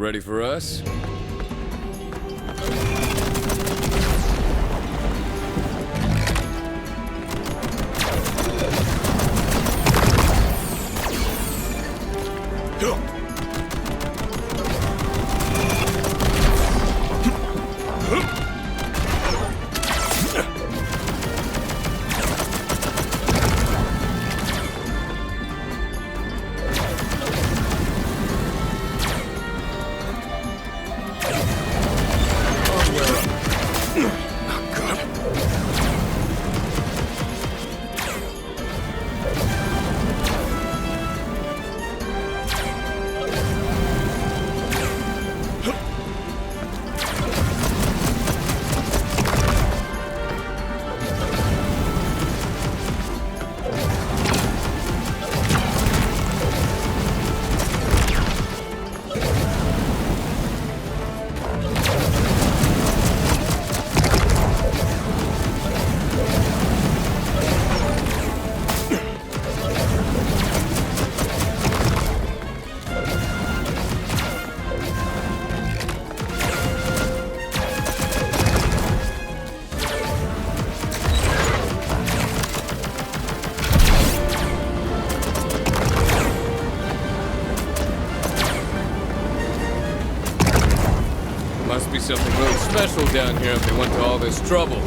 ready for us? Must be something really special down here if they went to all this trouble.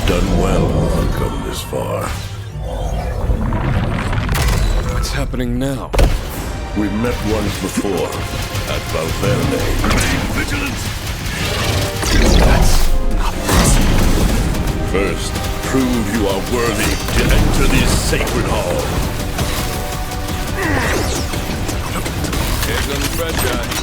Done well to come this far. What's happening now? We've met once before, at Valverde. Remain vigilant! That's not possible. First, prove you are worthy to enter this sacred hall. Here comes fresh eye.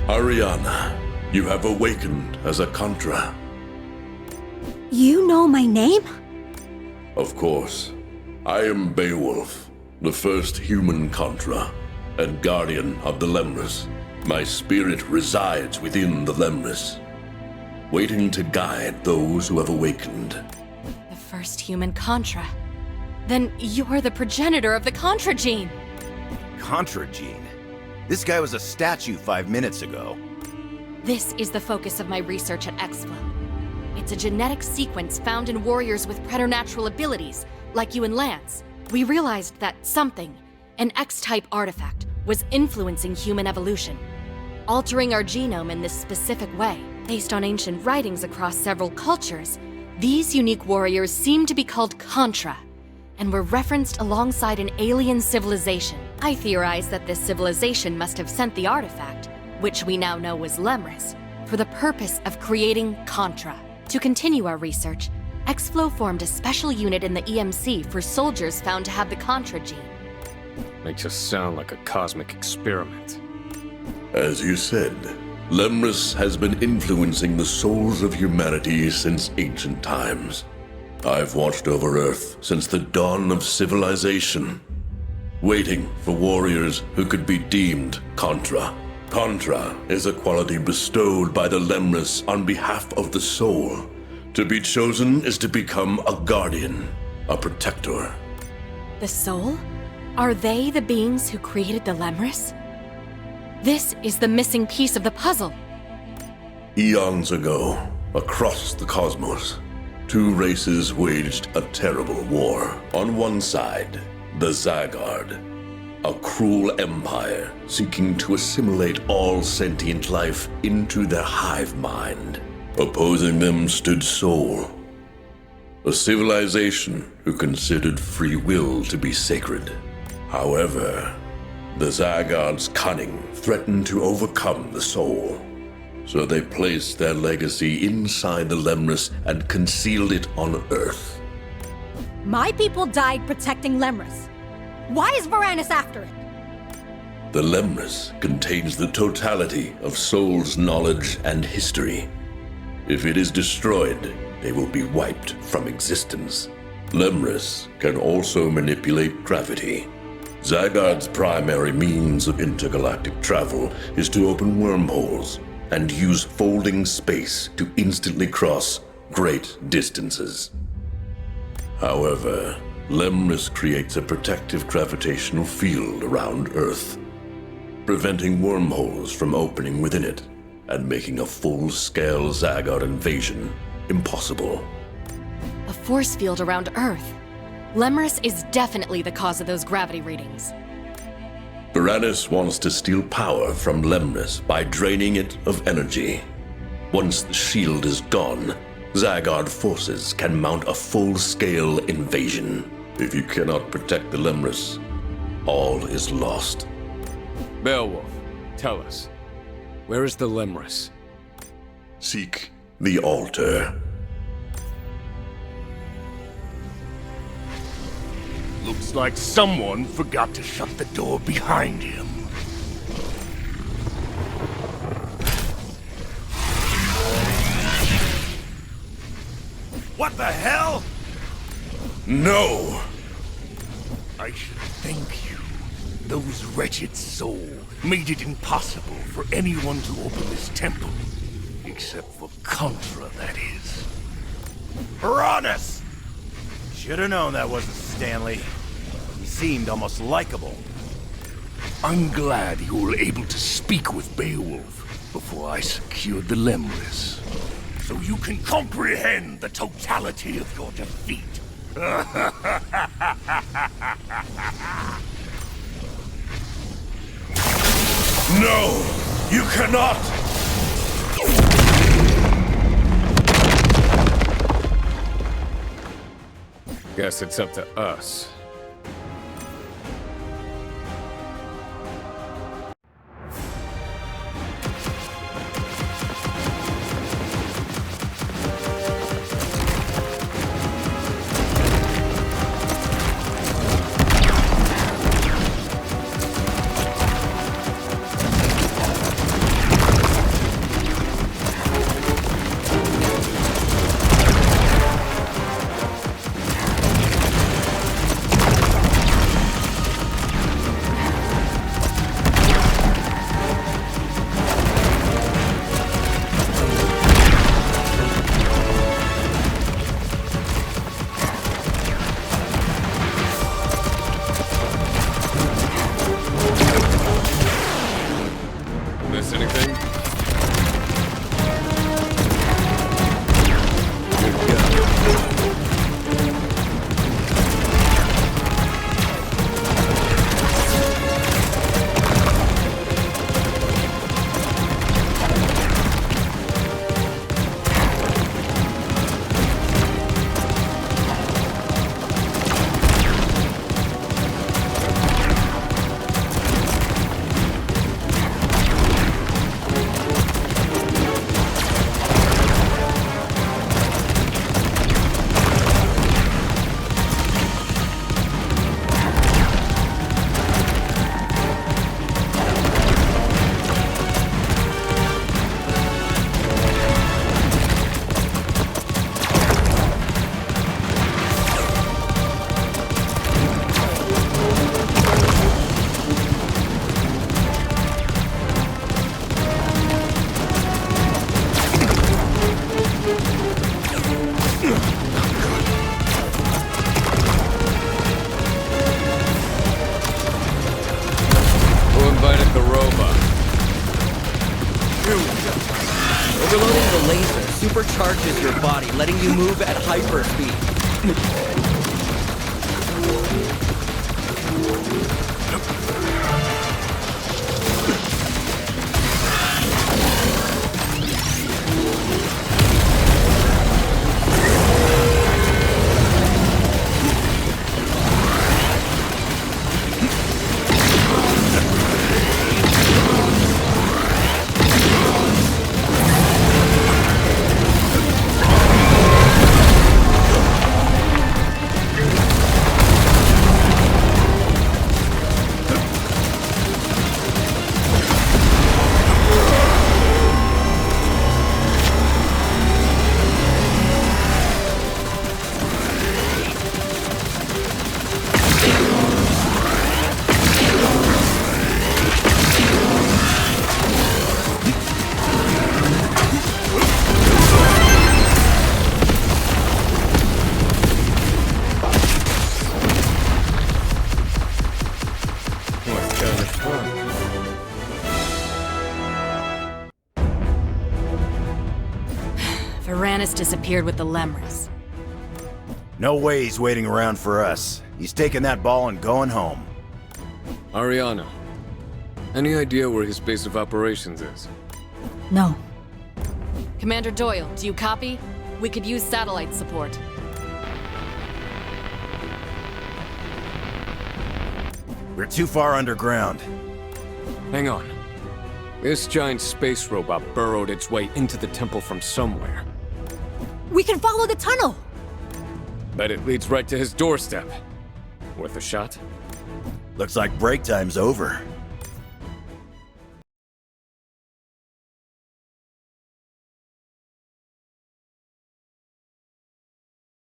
Ariana, you have awakened as a Contra. You know my name? Of course. I am Beowulf, the first human Contra, and guardian of the Lemris. My spirit resides within the Lemris, waiting to guide those who have awakened. The first human Contra. Then you're the progenitor of the Contra gene. Contra gene? This guy was a statue 5 minutes ago. This is the focus of my research at Exflow. It's a genetic sequence found in warriors with preternatural abilities, like you and Lance. We realized that something, an X-type artifact, was influencing human evolution, altering our genome in this specific way. Based on ancient writings across several cultures, these unique warriors seem to be called Contra, and were referenced alongside an alien civilization. I theorize that this civilization must have sent the artifact, which we now know was Lemris, for the purpose of creating Contra. To continue our research, Exflow formed a special unit in the EMC for soldiers found to have the Contra gene. Makes us sound like a cosmic experiment. As you said, Lemris has been influencing the souls of humanity since ancient times. I've watched over Earth since the dawn of civilization, waiting for warriors who could be deemed Contra. Contra is a quality bestowed by the Lemris on behalf of the soul. To be chosen is to become a guardian, a protector. The soul? Are they the beings who created the Lemris? This is the missing piece of the puzzle. Eons ago, across the cosmos, two races waged a terrible war. On one side, the Zygarde, a cruel empire seeking to assimilate all sentient life into their hive mind. Opposing them stood Sol, a civilization who considered free will to be sacred. However, the Zygarde's cunning threatened to overcome the Soul, so they placed their legacy inside the Lemris and concealed it on Earth. My people died protecting Lemris. Why is Varanus after it? The Lemris contains the totality of Soul's knowledge and history. If it is destroyed, they will be wiped from existence. Lemris can also manipulate gravity. Zygarde's primary means of intergalactic travel is to open wormholes and use folding space to instantly cross great distances. However, Lemris creates a protective gravitational field around Earth, preventing wormholes from opening within it and making a full-scale Zygarde invasion impossible. A force field around Earth. Lemris is definitely the cause of those gravity readings. Varanus wants to steal power from Lemris by draining it of energy. Once the shield is gone, Zygarde forces can mount a full-scale invasion. If you cannot protect the Lemris, all is lost. Beowulf, tell us, where is the Lemris? Seek the altar. Looks like someone forgot to shut the door behind him. What the hell? No! I should thank you. Those wretched souls made it impossible for anyone to open this temple. Except for Contra, that is. Piranhas! Should've known that wasn't Stanley. He seemed almost likable. I'm glad you were able to speak with Beowulf before I secured the Lemris. So you can comprehend the totality of your defeat. No! You cannot! Guess it's up to us. Miss anything? Overloading the laser supercharges your body, letting you move at hyperspeed. Menace disappeared with the Lemurs. No way he's waiting around for us. He's taking that ball and going home. Ariana, any idea where his base of operations is? No. Commander Doyle, do you copy? We could use satellite support. We're too far underground. Hang on. This giant space robot burrowed its way into the temple from somewhere. We can follow the tunnel! Bet it leads right to his doorstep. Worth a shot? Looks like break time's over.